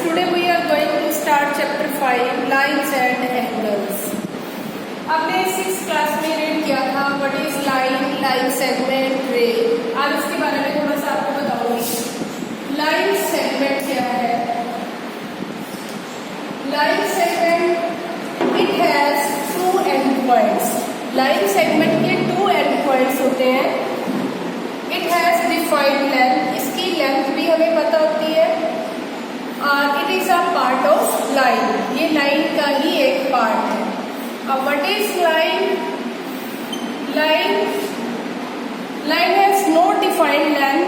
today we are going to start chapter 5 lines and angles. आपने 6th class में read किया था what is line segment, रे. आज उसके बारे में थोड़ा सा आपको बताऊंगी. लाइन सेगमेंट क्या है? Line segment it has 2 end points. Line segment के 2 एंड पॉइंट्स होते हैं. इट हैज डिफाइंड लेंथ, इसकी लेंथ भी हमें पता होती है. It is a part of line, ये लाइन का ही एक पार्ट है. अब what is line? Line has no defined length.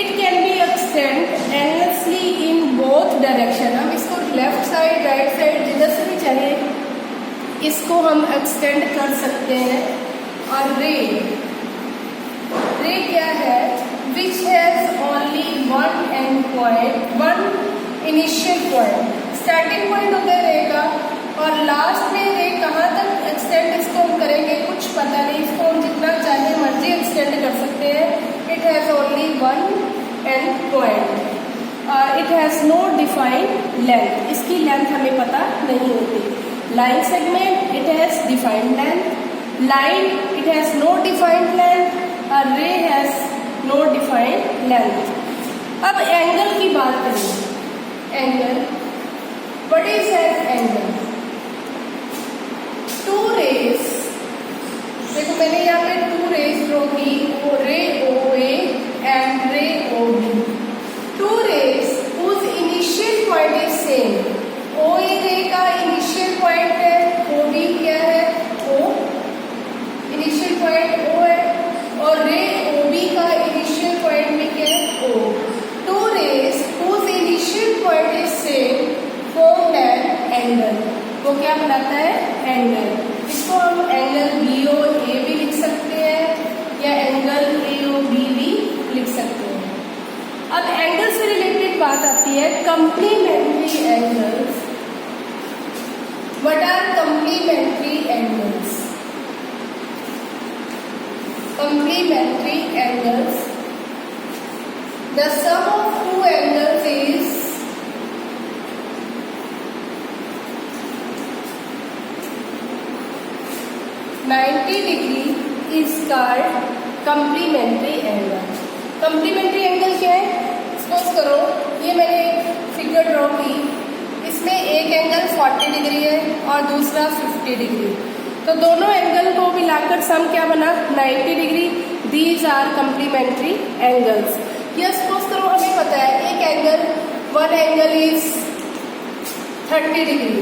It can be extend endlessly in both direction. हम इसको लेफ्ट साइड राइट साइड जिधर से भी चाहे इसको हम एक्सटेंड कर सकते हैं. और रे क्या है? Which has only one end point, one initial point. Starting point होता है रे का और लास्ट में रे कहाँ तक एक्सटेंड इसको हम करेंगे कुछ पता नहीं. इसको हम जितना चाहे मर्जी एक्सटेंड कर सकते हैं. It has only one end point. It has no defined length, इसकी लेंथ हमें पता नहीं होती. Line segment it has defined length. Line it has no defined length. Ray has no defined length. अब एंगल की बात करें. Angle, what is an angle? 2 rays, देखो मैंने यहाँ पे 2 रेज ड्रॉ की, रे ओ A and ray O B. 2 rays whose initial point is same. O A ray का इनिशियल पॉइंट है, ओ बी क्या है? ओ. इनिशियल पॉइंट ओ है और रे ओ बी का इनिशियल पॉइंट भी क्या है? ओ. 2 rays whose initial point is same form an angle. वो क्या बनाता है? एंगल. इसको हम एंगल बी ओ ए भी लिख सकते हैं या एंगल ए ओ बी भी लिख सकते हैं. अब एंगल से रिलेटेड बात आती है complementary angles. What are complementary angles? Complementary angles. The sum of 2 angles is 90 degree is called complementary angle. Complementary angle क्या है? सपोज करो ये मैंने एक फिगर ड्रॉ की, इसमें एक एंगल 40 डिग्री है और दूसरा 50 डिग्री. तो दोनों एंगल को मिलाकर सम क्या बना? 90 degree. These are complementary angles. या सपोज करो हमें पता है एक angle, one angle is 30 degree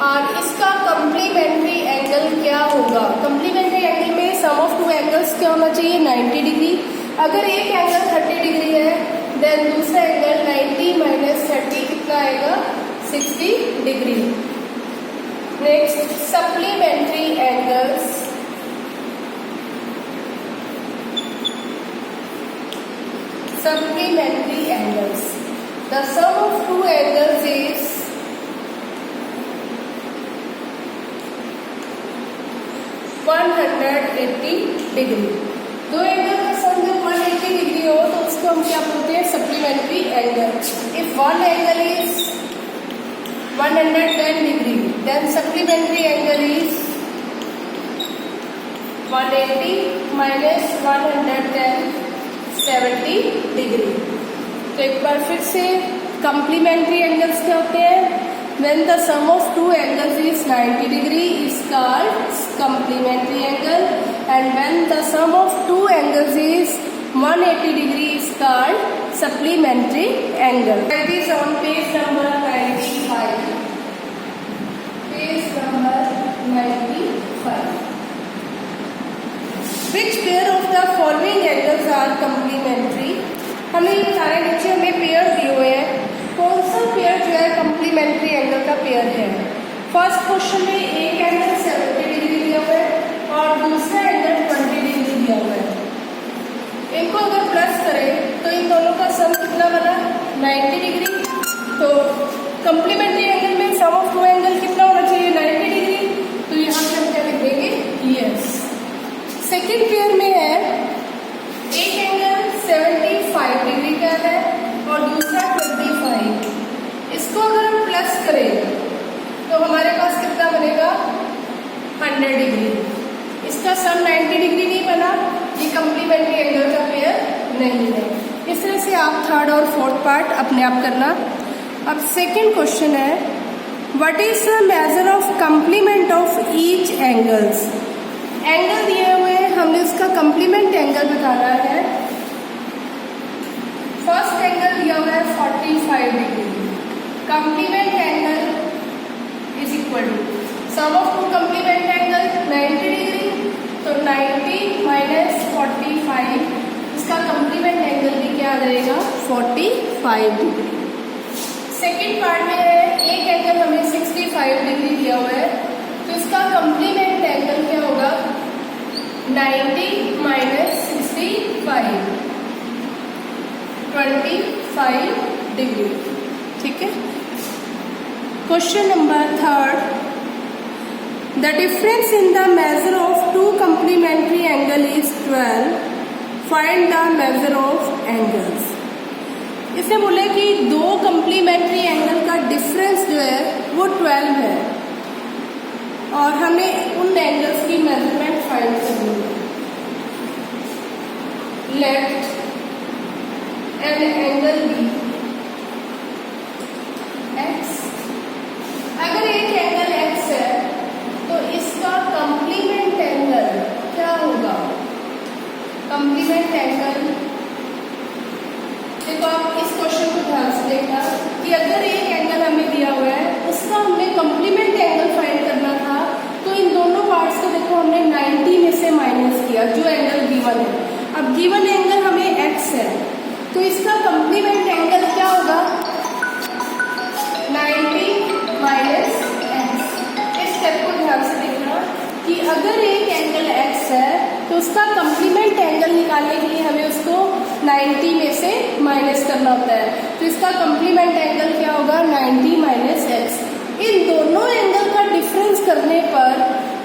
और इसका कंप्लीमेंट्री एंगल क्या होगा? कंप्लीमेंट्री एंगल में सम ऑफ 2 एंगल्स क्या होना चाहिए? 90 डिग्री. अगर एक एंगल 30 डिग्री है देन दूसरा एंगल 90 माइनस 30 कितना आएगा? 60 degree. Next, supplementary angles. Supplementary angles. The sum of 2 angles is 180 degree. 2 angle का सम जब 180 डिग्री हो तो उसको हम क्या बोलते हैं? Supplementary angle. If one angle is 110 degree, then supplementary angle is 180 minus 110, 70 degree. तो एक बार फिर से complementary angles क्या होते हैं? When the sum of 2 angles is 90 degree is called complementary angle, and when the sum of 2 angles is 180 degree is called supplementary angle. That is on page number 95. Page number 95. Which pair of the following angles are complementary? हमें ये सारे नीचे हमें pair दिए हुए हैं. कौन सा पेयर जो है कंप्लीमेंट्री एंगल का पेयर है? फर्स्ट क्वेश्चन में एक एंगल 70 डिग्री दिया हुआ है और दूसरा एंगल 20 डिग्री दिया हुआ है. इनको अगर प्लस करें तो इन दोनों का सम कितना बना? 90 डिग्री. तो कंप्लीमेंट्री एंगल में सम ऑफ 2 एंगल कितना होना चाहिए? 90 डिग्री. तो यहाँ पे हम क्या लिख देंगे? यस. सेकेंड पेयर में है एक एंगल 75 डिग्री का है और दूसरा 25 100 डिग्री। इसका सम 90 डिग्री नहीं बना, ये कम्प्लीमेंट्री एंगल का पेयर नहीं है। इस तरह से आप थर्ड और फोर्थ पार्ट अपने आप करना। अब सेकेंड क्वेश्चन है, what is the measure of complement of each angles. Angle दिए हुए हैं, हमने उसका कम्प्लीमेंट एंगल बताना है। फर्स्ट एंगल दिया हुआ है 45 degree, complement angle is equal to sum of two complement angle 90 degree, तो 90 माइनस 45, इसका कम्प्लीमेंट एंगल भी क्या आ जाएगा 45 डिग्री। सेकेंड पार्ट में है, एक एंगल हमें 65 डिग्री दिया हुआ है, तो इसका कम्प्लीमेंट एंगल क्या होगा 90 माइनस 65, 25 डिग्री। ठीक है। Question number third, the difference in the measure of two complementary angle is 12, find the measure of angles. इसने बोले कि दो कम्प्लीमेंट्री एंगल का डिफरेंस जो है वो 12 है और हमें उन एंगल्स की मेजरमेंट फाइंड करनी है। Let an angle be x, अगर एक एंगल x है तो इसका कम्प्लीमेंट एंगल क्या होगा, कम्प्लीमेंट एंगल। देखो आप इस क्वेश्चन को ध्यान से देखना कि अगर एक एंगल हमें दिया हुआ है उसका हमें कम्प्लीमेंट एंगल फाइंड करना था, तो इन दोनों पार्ट्स को देखो हमने 90 में से माइनस किया जो एंगल गिवन है। अब गिवन एंगल हमें x है, तो इसका कम्प्लीमेंट एंगल क्या होगा 90 माइनस x। इस स्टेप को ध्यान से देखना कि अगर एक एंगल x है तो उसका कम्प्लीमेंट एंगल निकालने के लिए हमें उसको 90 में से माइनस करना होता है, तो इसका कम्प्लीमेंट एंगल क्या होगा 90 माइनस x। इन दोनों एंगल का डिफरेंस करने पर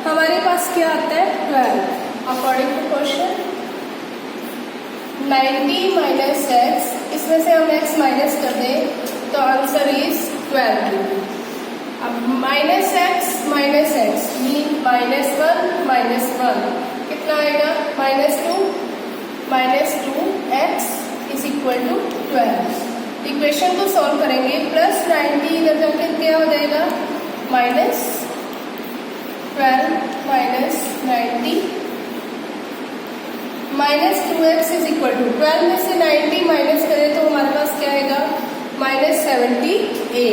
हमारे पास क्या आता है 12। According to question 90 minus x, इसमें से हम x माइनस कर दें तो आंसर इज 12। अब माइनस x मीन माइनस 1 कितना आएगा minus 2x is equal to 12। Equation को सॉल्व करेंगे, प्लस 90 इधर जाकर क्या हो जाएगा minus 12 minus 90 minus 2x is equal to 12 में से 90 माइनस करें तो हमारे पास क्या आएगा माइनस 78।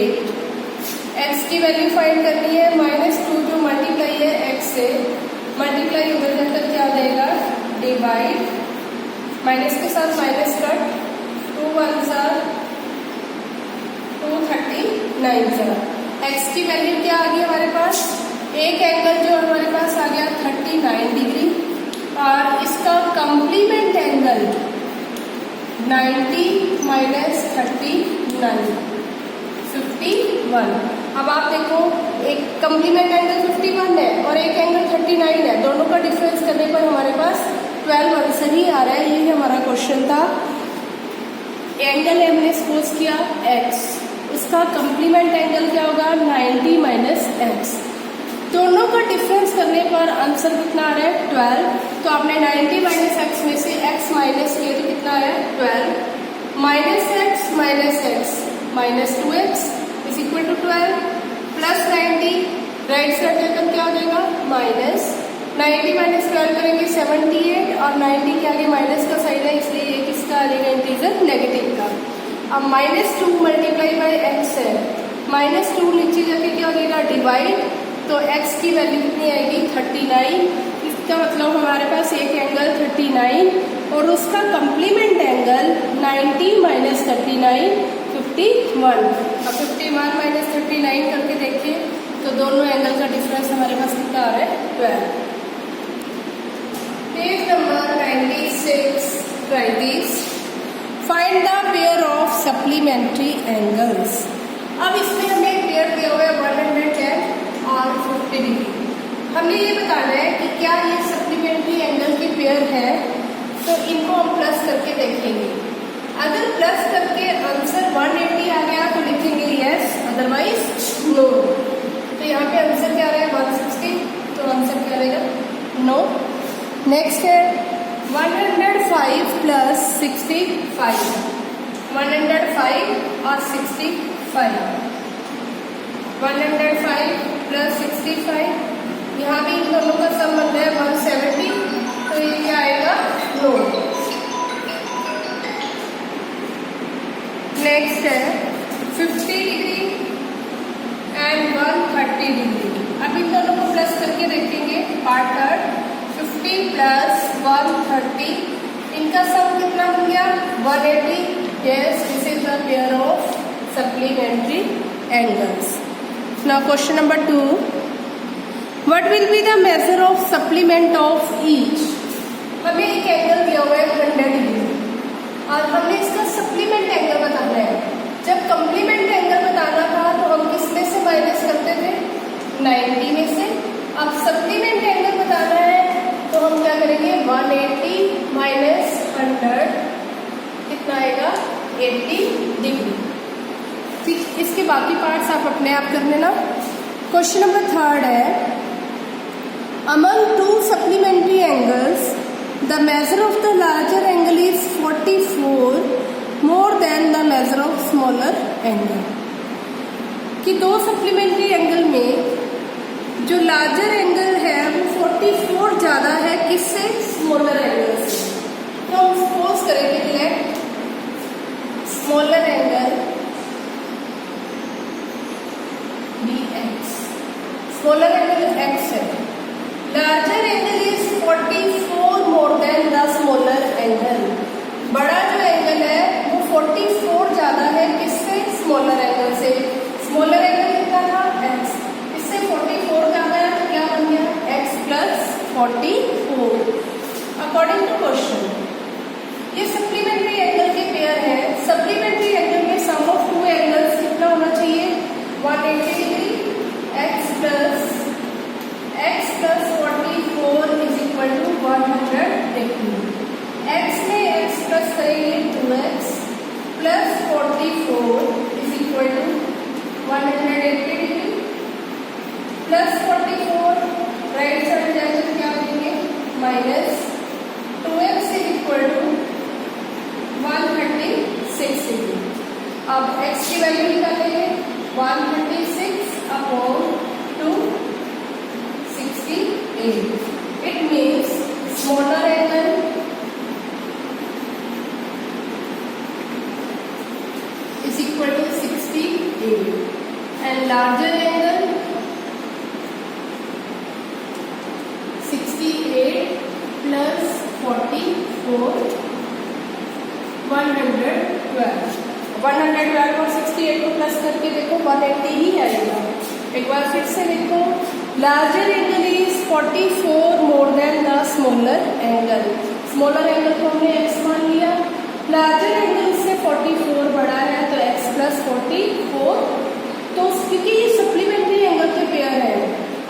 x की वैल्यू फाइंड करनी है, माइनस 2 जो मल्टीप्लाई है x से, मल्टीप्लाई उधर जाकर क्या आ जाएगा डिवाइड, माइनस के साथ माइनस कट, 2 1 239। x की वैल्यू क्या आ गई हमारे पास, एक एंगल जो हमारे पास आ गया 39 डिग्री और इसका कम्प्लीमेंट एंगल 90 माइनस 39 51। अब आप देखो एक कम्प्लीमेंट एंगल 51 है और एक एंगल 39 है, दोनों का डिफरेंस करने पर हमारे पास 12 आंसर ही आ रहा है। यही हमारा क्वेश्चन था। एंगल है हमने सपोज किया x, उसका कम्प्लीमेंट एंगल क्या होगा 90 माइनस x। दोनों का डिफरेंस करने पर आंसर कितना आ रहा है 12। तो आपने 90 माइनस x में से x माइनस किया तो कितना आया 12 minus x minus 2x is equal to 12 plus 90 right side जाकर क्या हो जाएगा माइनस 90 माइनस 12 करेंगे 78 और 90 के आगे माइनस का साइन है इसलिए ये किसका आ जाएगा इंटीजर नेगेटिव का। अब माइनस 2 मल्टीप्लाई बाई x है, माइनस 2 नीचे जाके क्या हो जाएगा डिवाइड, तो x की वैल्यू कितनी आएगी 39। इसका मतलब हमारे पास एक एंगल 39 और उसका कम्प्लीमेंट एंगल 90 माइनस 39 51। अब 51 माइनस 39 करके देखिए तो दोनों एंगल का डिफरेंस हमारे पास कितना आ रहा है 12। Page number 96 try this, find the pair of supplementary angles. अब इसमें हमें पेयर दिया हुआ है 110 और 50 डिग्री। हमें ये बताना है कि क्या ये सप्लीमेंट्री एंगल की पेयर है, तो इनको हम प्लस करके देखेंगे। अगर प्लस करके आंसर 180 आ गया तो लिखेंगे यस, अदरवाइज नो। तो यहाँ पे आंसर क्या आ रहा है 160, तो आंसर क्या नेक्स्ट है 105 प्लस 65, 105 और 65, 105 प्लस 65, यहाँ भी इन दोनों का सम बन रहा है 170, तो ये क्या आएगा 9। नेक्स्ट है 50 डिग्री एंड 130 डिग्री। अब इन दोनों को प्लस करके देखेंगे पार्ट थर्ड। 50 प्लस 130, इनका सम कितना हो गया 180। Yes, this is the pair of supplementary angles. Now question number 2, what will be the measure of supplement of each. हमें एक एंगल दिया हुआ है 100 डिग्री और हमें इसका सप्लीमेंट एंगल बताना है। जब कंप्लीमेंट एंगल बताना था तो हम किस में से माइनस करते थे 90 में से। अब सप्लीमेंट एंगल बताना है तो हम क्या करेंगे 180 माइनस 100 कितना आएगा 80 डिग्री। ठीक, इसके बाकी पार्ट्स आप अपने आप कर लेना। क्वेश्चन नंबर 3 है among to supplementary angles the measure of the larger angle is 44 more than the measure of smaller angle. कि दो सप्लीमेंट्री एंगल में जो लार्जर एंगल है वो 44 ज्यादा है किससे स्मॉलर एंगल से। तो हम सपोज करेंगे let smaller angle be x, smaller angle x है, larger angle is 44 more than the smaller angle. बड़ा जो एंगल है वो 44 ज्यादा है किससे स्मॉलर एंगल से। स्मॉलर एंगल कितना था x, इससे 44 ज्यादा है तो क्या बन गया x plus 44। According to question ये सप्लीमेंट्री एंगल के पेयर है। सप्लीमेंट्री एंगल में सम ऑफ टू एंगल्स कितना होना चाहिए 180 degree. x plus 44 is equal to 100 degree. x में x प्लस करेंगे 2x plus 44 is equal to 180 degree plus 44 right side जाकर क्या देंगे minus 2x is equal to 136 degree. अब x की वैल्यू निकालेंगे 136 upon 268। It means smaller angle is equal to 68 and larger angle 68 plus 44 112। 112 और 68 को plus करके देखो 180 ही आएगा। एक बार फिर से देखो larger angle is 44 more than the smaller angle. Smaller angle को हमने x मान लिया, लार्जर एंगल से 44 बड़ा है तो x प्लस 44। तो क्योंकि ये सप्लीमेंट्री एंगल के पेयर है,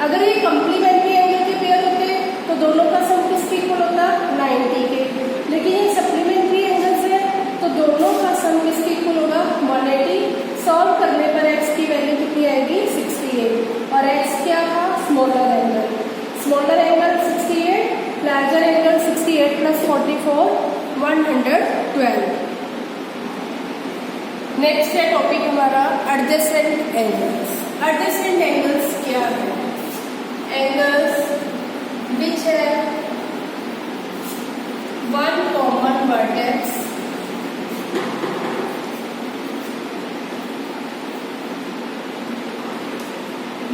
अगर ये कंप्लीमेंट्री एंगल के पेयर होते तो दोनों का सम किसके इक्वल होता 90 के, लेकिन ये सप्लीमेंट्री एंगल्स है तो दोनों का सम किसके इक्वल होगा 180। सॉल्व करने पर x की वैल्यू कितनी आएगी 68 और x क्या था smaller angle. Smaller angle 68, larger angle 68 plus 44 112। Next है टॉपिक हमारा एडजेसेंट एंगल्स। एडजेसेंट एंगल्स क्या है? एंगल्स विच है one common vertex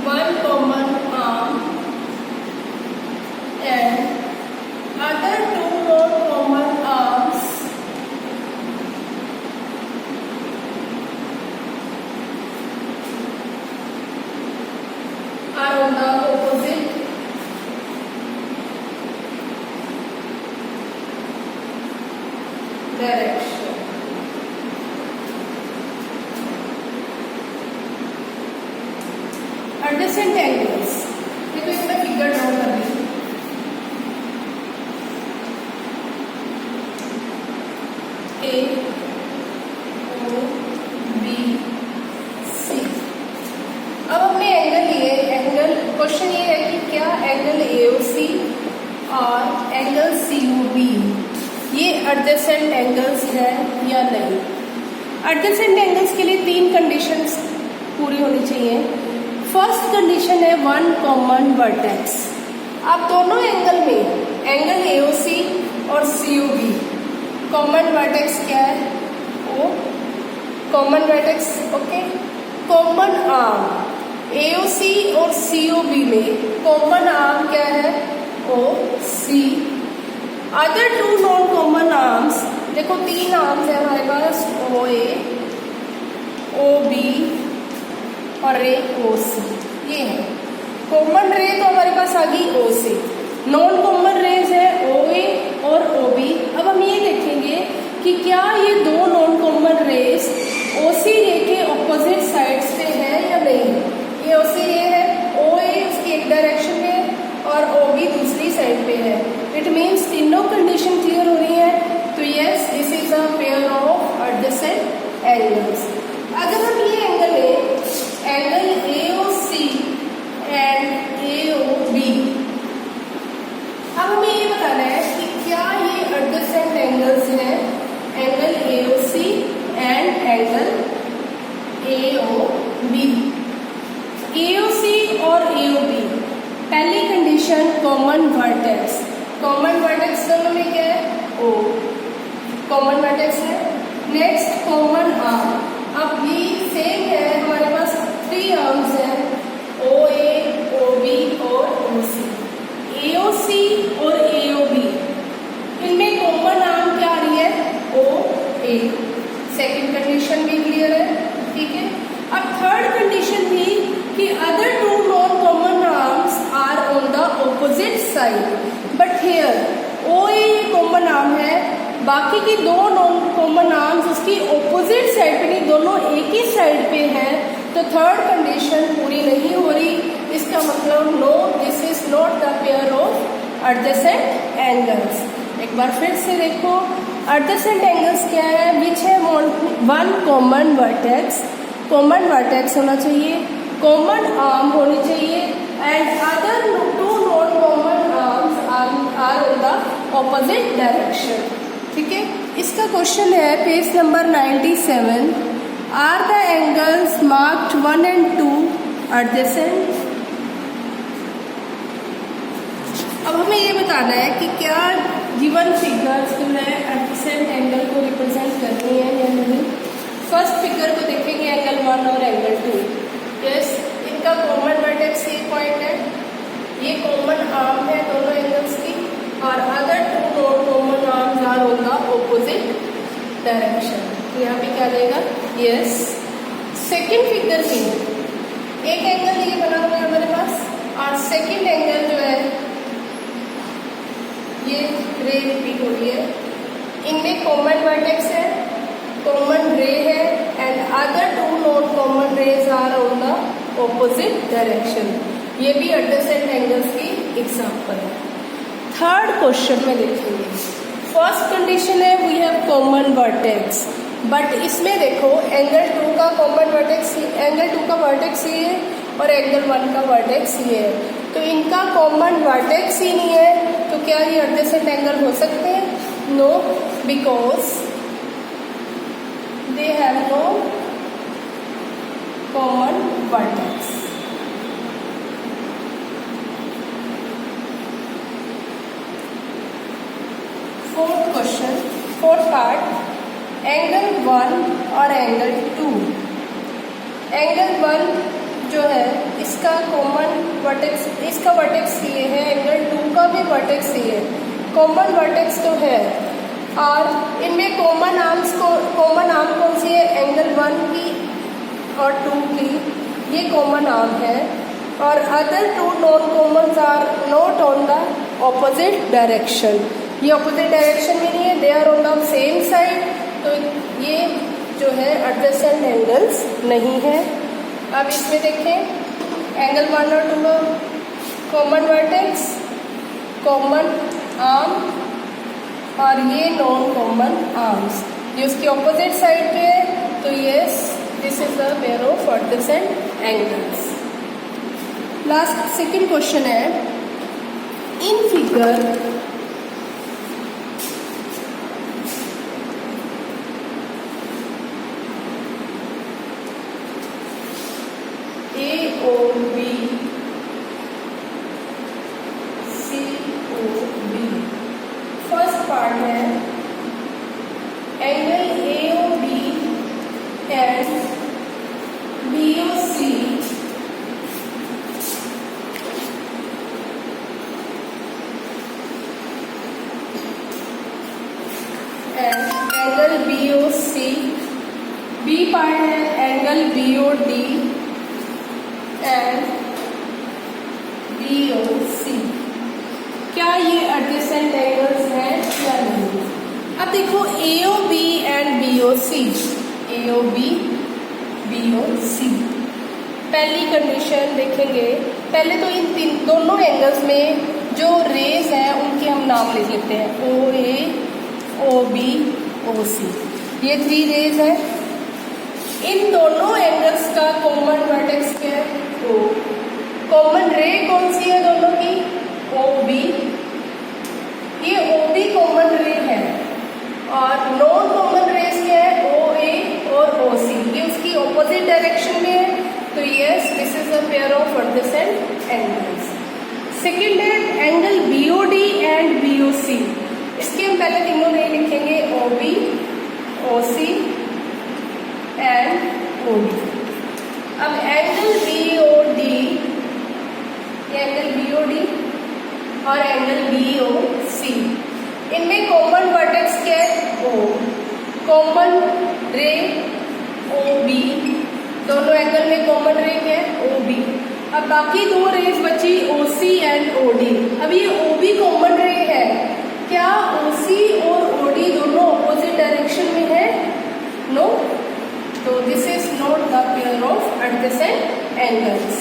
one common arm and other two more common arms are on the opposite direction. Adjacent angles देखो इसमें figure draw कर रही हूँ। ए ओ बी सी। अब हमने एंगल लिए, एंगल क्वेश्चन ये है कि क्या एंगल AOC और एंगल COB ये एडजेसेंट एंगल्स है या नहीं। एडजेसेंट एंगल्स के लिए 3 कंडीशंस पूरी होनी चाहिए। फर्स्ट कंडीशन है 1 कॉमन वर्टेक्स। अब दोनों एंगल में एंगल AOC और COB कॉमन वर्टेक्स क्या है? O common vertex, okay. Common arm AOC और COB में कॉमन आर्म क्या है? OC। Other 2 non common arms, देखो 3 आर्म्स है हमारे पास, OA, OB और रे OC। ये है कॉमन रे, तो हमारे पास आ गई OC। नॉन कॉमन रेज है OA और OB। अब हम ये देखेंगे कि क्या ये 2 नॉन कॉमन रेज OC रे के ऑपोजिट साइड्स पे है या नहीं। ये OC रे है, OA उसकी एक डायरेक्शन में है और OB दूसरी साइड पे है। इट मीन्स तीनों कंडीशन क्लियर हो रही है, तो yes this is a pair of adjacent angles. अगर हम ये एंगल लें, एंगल AOC एंड AOB, अब हमें ये बताना है कि क्या ये एडजेसेंट एंगल्स हैं, angle AOC and angle AOB। AOC और AOB, पहली condition common vertex. Common vertex दोनों में क्या है? O कॉमन वर्टेक्स है। नेक्स्ट कॉमन आर्म, अब ये सेम है हमारे पास 3 आर्म्स हैं, OA, OB और OC। AOC और AOB इनमें कॉमन आर्म क्या आ रही है? OA। सेकंड कंडीशन भी क्लियर है, ठीक है। अब थर्ड कंडीशन थी कि other 2 non common arms are on the opposite side, but here OA common arm है, बाकी की 2 नॉन कॉमन आर्म्स उसकी ऑपोजिट साइड पे नहीं, दोनों एक ही साइड पे हैं, तो थर्ड कंडीशन पूरी नहीं हो रही। इसका मतलब no, this is not the pair of adjacent angles. एक बार फिर से देखो, एडजेसेंट एंगल्स क्या है? विच है 1 कॉमन वर्टेक्स, कॉमन वर्टेक्स होना चाहिए, कॉमन आर्म होनी चाहिए and other 2 non common arms are on the opposite direction, ठीक है। इसका क्वेश्चन है page number 97, are the angles marked 1 and 2 adjacent. अब हमें ये बताना है कि क्या गिवन फिगर्स जो है एडजेसेंट एंगल को रिप्रेजेंट करनी है या नहीं। फर्स्ट फिगर को देखेंगे, एंगल 1 और एंगल 2। यस, इनका कॉमन वर्टेक्स ये पॉइंट है, ये कॉमन आर्म है दोनों एंगल्स की, और other 2 non common arms are on the opposite direction. तो यहाँ पे क्या देगा? यस। सेकेंड फिगर की एक एंगल ये बना हुआ है हमारे पास, और सेकेंड एंगल जो है ये रे रिपीट हो रही है। इनमें कॉमन वर्टेक्स है, कॉमन रे है and other 2 non common rays are on the opposite direction. ये भी एडजेसेंट एंगल्स की एग्जांपल है। थर्ड क्वेश्चन में देखेंगे, फर्स्ट कंडीशन है we have common vertex, but इसमें देखो एंगल 2 का कॉमन वर्टेक्स, एंगल 2 का वर्टेक्स ये है और एंगल 1 का वर्टेक्स ये है, तो इनका कॉमन वर्टेक्स ही नहीं है, तो क्या ये एडजेसेंट एंगल हो सकते हैं? No, because they have no common vertex. Fourth question, fourth part, angle 1 और एंगल 2। एंगल 1 जो है इसका कॉमन वर्टेक्स, इसका वर्टेक्स ये है, एंगल 2 का भी वर्टेक्स ये है, कॉमन वर्टेक्स तो है, और इनमें कॉमन आर्म्स को, कॉमन आर्म कौन सी है? एंगल 1 की और 2 की, ये कॉमन आर्म है, और other 2 non common are not on the opposite direction. ये ऑपोजिट डायरेक्शन में नहीं है, they are on the same side, तो ये जो है एडजेसेंट एंगल्स नहीं है। अब इसमें देखें, एंगल 1 और 2 कॉमन वर्टेक्स, कॉमन आर्म, और ये नॉन कॉमन आर्म्स, ये उसकी ऑपोजिट साइड पे है, तो yes this is the pair of adjacent angles. Last second question है, in figure AOB COB। First part है angle AOB and BOC and angle BOC। B part है angle BOD and BOC। क्या ये adjacent angles हैं या नहीं? अब देखो AOB and BOC, AOB BOC। पहली कंडीशन देखेंगे, पहले तो इन दोनों एंगल्स में जो रेज हैं उनके हम नाम लिख लेते हैं, OA OB OC। ये 3 रेज है। इन दोनों एंगल्स का कॉमन वर्टेक्स क्या है? O। कॉमन रे कौन सी है दोनों की? OB। ये OB कॉमन रे है और नॉन कॉमन रेज क्या है? OA और OC। ये उसकी ऑपोजिट डायरेक्शन में है, तो yes this is a pair of adjacent angles. Second है एंगल BOD एंड BOC। इसके हम पहले तीनों रे लिखेंगे, OB OC एंड OD। अब एंगल BOD, एंगल BOD और एंगल BOC, इनमें कॉमन वर्टेक्स क्या है? O। कॉमन रे OB, दोनों एंगल में कॉमन रे क्या है? OB। अब बाकी 2 रेज बची OC एंड OD। अब ये OB कॉमन रे है, क्या OC और OD दोनों ऑपोजिट डायरेक्शन में है? नो। तो this is not the pair of adjacent angles.